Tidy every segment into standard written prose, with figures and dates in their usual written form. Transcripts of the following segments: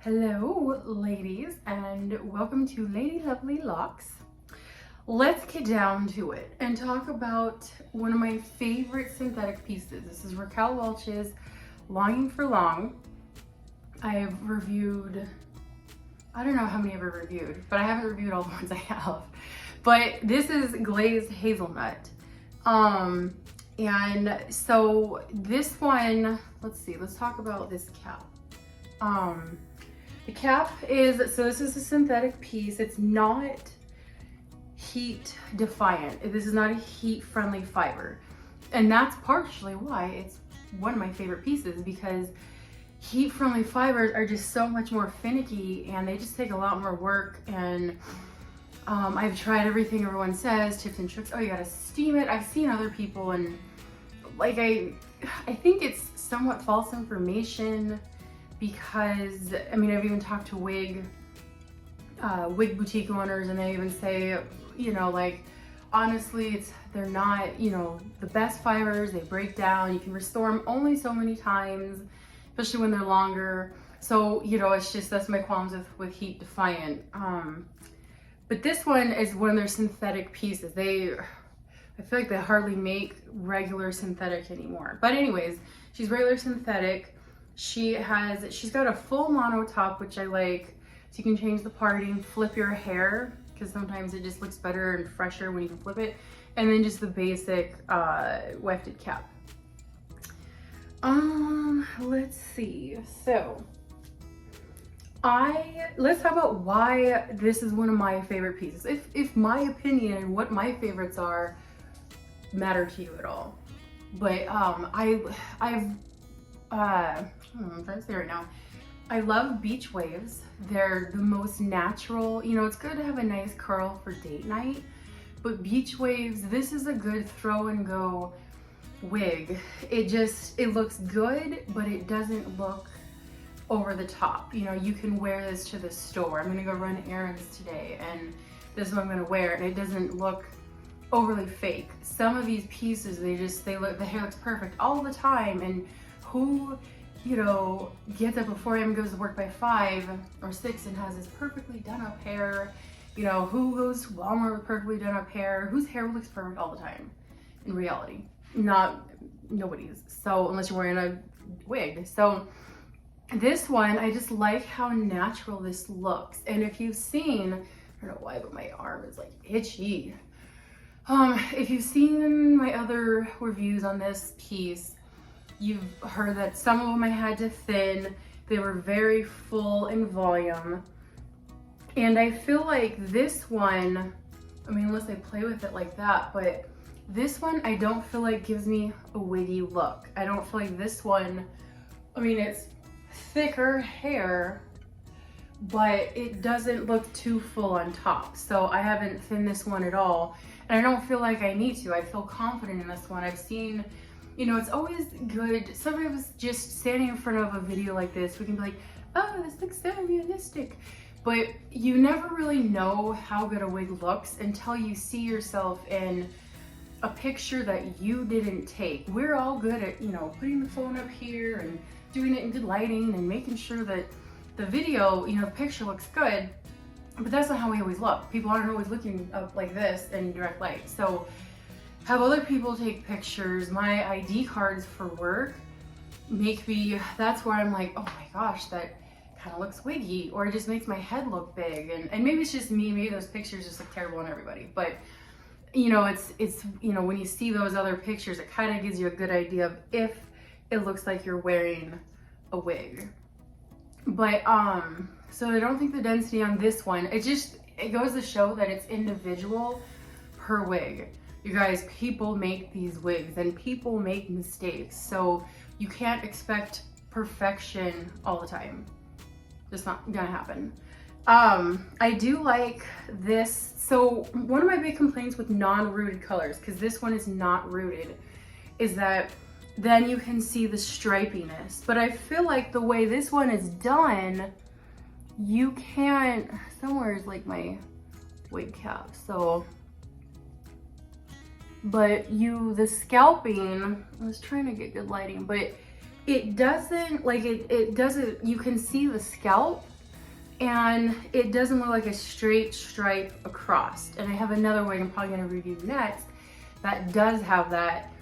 Hello ladies and welcome to Lady Lovely Locks. Let's get down to it and talk about one of my favorite synthetic pieces. This is Raquel Welch's Longing for Long. I've reviewed, I don't know how many I've ever reviewed, but I haven't reviewed all the ones I have. But this is Glazed Hazelnut. And so this one, let's talk about this cap. The cap is, so this is a synthetic piece. It's not heat defiant. This is not a heat friendly fiber. And that's partially why it's one of my favorite pieces, because heat friendly fibers are just so much more finicky and they just take a lot more work. And I've tried everything everyone says, tips and tricks. Oh, you gotta steam it. I've seen other people and like, I think it's somewhat false information. Because, I mean, I've even talked to wig boutique owners and they even say, you know, like, honestly, they're not, you know, the best fibers. They break down. You can restore them only so many times, especially when they're longer. So, you know, it's just, that's my qualms with heat defiant. But this one is one of their synthetic pieces. I feel like they hardly make regular synthetic anymore. But anyways, she's regular synthetic. She's got a full mono top, which I like. So you can change the parting, flip your hair, because sometimes it just looks better and fresher when you can flip it. And then just the basic wefted cap. Let's see. So let's talk about why this is one of my favorite pieces. If my opinion and what my favorites are matter to you at all. But I'm trying to say right now, I love beach waves. They're the most natural. You know, it's good to have a nice curl for date night, but beach waves, this is a good throw and go wig. It looks good, but it doesn't look over the top. You know, you can wear this to the store. I'm gonna go run errands today and this is what I'm gonna wear, and it doesn't look overly fake. Some of these pieces, the hair looks perfect all the time, and who, you know, gets up before him, goes to work by 5 or 6 and has this perfectly done up hair? You know, who goes to Walmart with perfectly done up hair? Whose hair looks perfect all the time? In reality, nobody's. So unless you're wearing a wig. So this one, I just like how natural this looks. And if you've seen, I don't know why, but my arm is like itchy. If you've seen my other reviews on this piece, you've heard that some of them I had to thin. They were very full in volume. And I feel like this one, I mean, unless I play with it like that, but this one I don't feel like gives me a wiggy look. I don't feel like this one, I mean, it's thicker hair, but it doesn't look too full on top. So I haven't thinned this one at all. And I don't feel like I need to. I feel confident in this one. I've seen, you know, it's always good. Sometimes just standing in front of a video like this, we can be like, oh, this looks so realistic. But you never really know how good a wig looks until you see yourself in a picture that you didn't take. We're all good at, you know, putting the phone up here and doing it in good lighting and making sure that the video, you know, the picture looks good. But that's not how we always look. People aren't always looking up like this in direct light. So have other people take pictures. My ID cards for work make me, that's where I'm like, oh my gosh, that kind of looks wiggy, or it just makes my head look big. And maybe it's just me, maybe those pictures just look terrible on everybody. But you know, it's, you know, when you see those other pictures, it kind of gives you a good idea of if it looks like you're wearing a wig. But, so I don't think the density on this one, it goes to show that it's individual per wig. You guys, people make these wigs and people make mistakes. So you can't expect perfection all the time. Just not gonna happen. I do like this. So one of my big complaints with non-rooted colors, because this one is not rooted, is that then you can see the stripiness. But I feel like the way this one is done, you can't, somewhere is like my wig cap. So, but the scalping, I was trying to get good lighting, but it doesn't, like it doesn't, you can see the scalp, and it doesn't look like a straight stripe across. And I have another wig I'm probably gonna review next that does have that,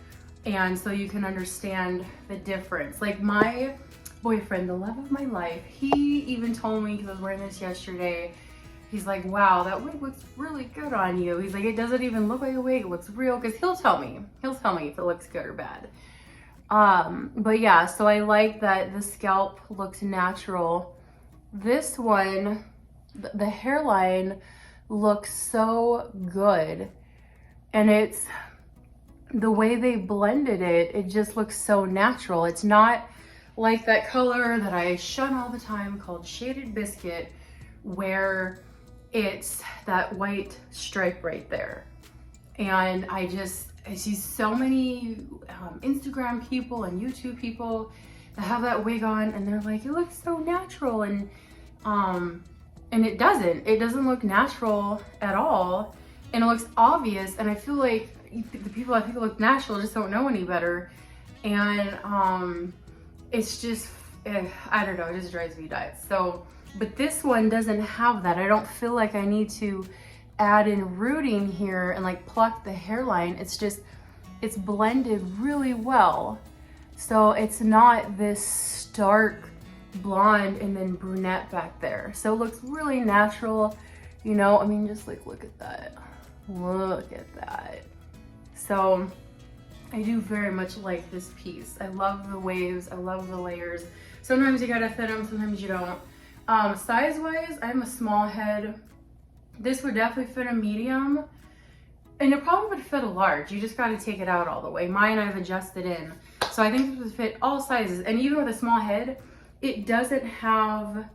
and so you can understand the difference. Like my boyfriend, the love of my life, he even told me, because I was wearing this yesterday, he's like, wow, that wig looks really good on you. He's like, it doesn't even look like a wig, it looks real, because he'll tell me if it looks good or bad. But yeah, so I like that the scalp looks natural. This one, the hairline looks so good, and it's the way they blended it, it just looks so natural. It's not like that color that I shun all the time called Shaded Biscuit, where it's that white stripe right there. And I see so many Instagram people and YouTube people that have that wig on, and they're like, it looks so natural, and it doesn't look natural at all, and it looks obvious. And I feel like the people that think it looks natural just don't know any better, and it's just I don't know, it just drives me nuts. So, but this one doesn't have that. I don't feel like I need to add in rooting here and like pluck the hairline. It's blended really well. So it's not this stark blonde and then brunette back there. So it looks really natural, you know, I mean, just like, look at that. Look at that. So I do very much like this piece. I love the waves, I love the layers. Sometimes you gotta fit them, sometimes you don't. Size-wise, I'm a small head. This would definitely fit a medium, and it probably would fit a large. You just got to take it out all the way. Mine I've adjusted in, so I think it would fit all sizes. And even with a small head, it doesn't have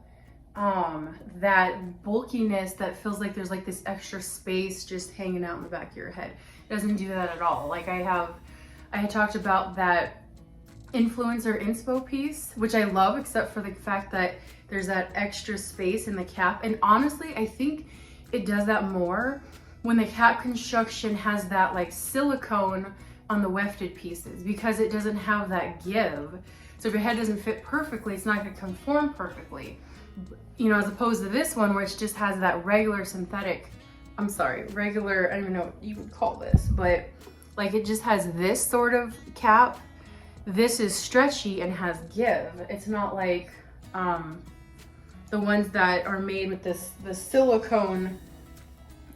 that bulkiness that feels like there's like this extra space just hanging out in the back of your head. It doesn't do that at all. Like I had talked about that influencer inspo piece, which I love, except for the fact that there's that extra space in the cap. And honestly, I think it does that more when the cap construction has that like silicone on the wefted pieces, because it doesn't have that give. So if your head doesn't fit perfectly, it's not going to conform perfectly, you know, as opposed to this one, which just has that regular synthetic, I don't even know what you would call this, but like it just has this sort of cap. This is stretchy and has give. It's not like the ones that are made with the silicone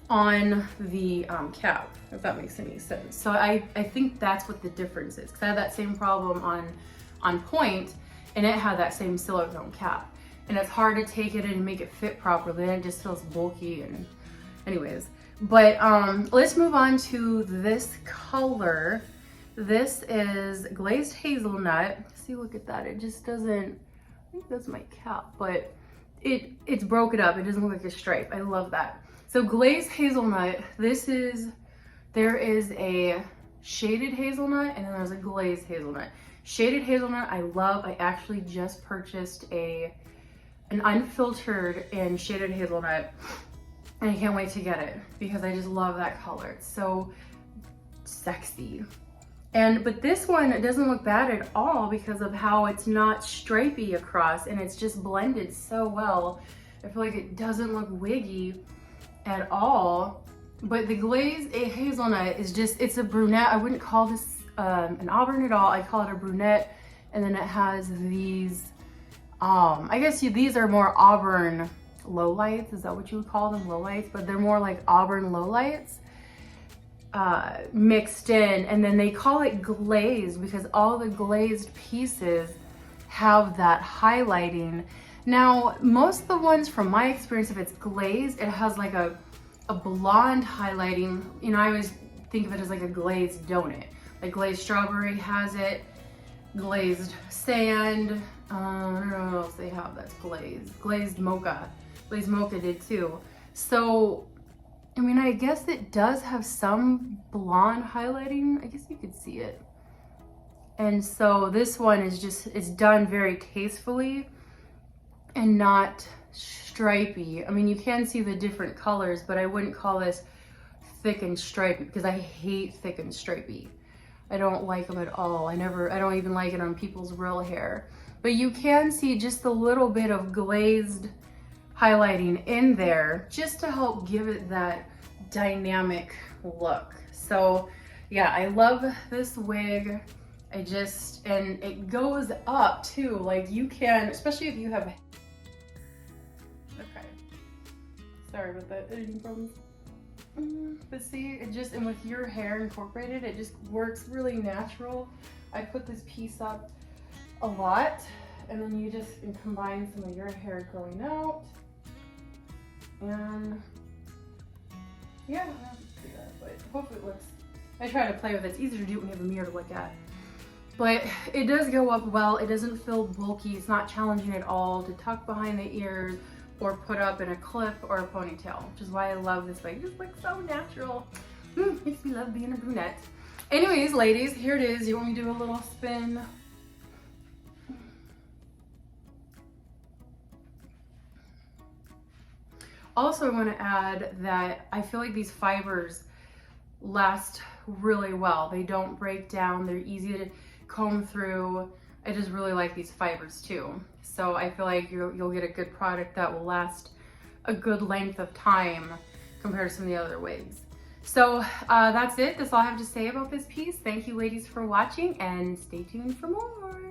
on the cap, if that makes any sense. So I think that's what the difference is, because I had that same problem on Point, and it had that same silicone cap, and it's hard to take it and make it fit properly, and it just feels bulky. And anyways, but let's move on to this color. This is Glazed Hazelnut. See, look at that. It just doesn't, I think that's my cap, but it's broken up. It doesn't look like a stripe. I love that. So Glazed Hazelnut, there is a shaded hazelnut, and then there's a glazed hazelnut. Shaded hazelnut I love. I actually just purchased an unfiltered and shaded hazelnut, and I can't wait to get it because I just love that color. It's so sexy. But this one, it doesn't look bad at all because of how it's not stripy across, and it's just blended so well. I feel like it doesn't look wiggy at all. But the glazed hazelnut is just, it's a brunette. I wouldn't call this an auburn at all. I call it a brunette. And then it has these, I guess these are more auburn lowlights. Is that what you would call them? Lowlights? But they're more like auburn lowlights mixed in. And then they call it glazed because all the glazed pieces have that highlighting. Now, most of the ones from my experience, if it's glazed, it has like a blonde highlighting. You know, I always think of it as like a glazed donut. Like glazed strawberry has it, glazed sand, I don't know what else they have that's glazed. Glazed mocha. Glazed mocha did too. So, I mean, I guess it does have some blonde highlighting. I guess you could see it. And so this one is just, it's done very tastefully and not stripy. I mean, you can see the different colors, but I wouldn't call this thick and stripy because I hate thick and stripy. I don't like them at all. I don't even like it on people's real hair. But you can see just a little bit of glazed highlighting in there just to help give it that dynamic look. So yeah, I love this wig. And it goes up too. Like you can, especially if you have, okay, sorry about that editing problems. But see, and with your hair incorporated, it just works really natural. I put this piece up a lot, and then you just combine some of your hair growing out. And yeah, I have to do that, but hopefully it looks, I try to play with it. It's easier to do when you have a mirror to look at. But it does go up well. It doesn't feel bulky. It's not challenging at all to tuck behind the ears or put up in a clip or a ponytail, which is why I love this wig. It just looks so natural. Makes me love being a brunette. Anyways, ladies, here it is. You want me to do a little spin? Also, I want to add that I feel like these fibers last really well. They don't break down. They're easy to comb through. I just really like these fibers too. So I feel like you'll get a good product that will last a good length of time compared to some of the other wigs. So that's it. That's all I have to say about this piece. Thank you ladies for watching, and stay tuned for more.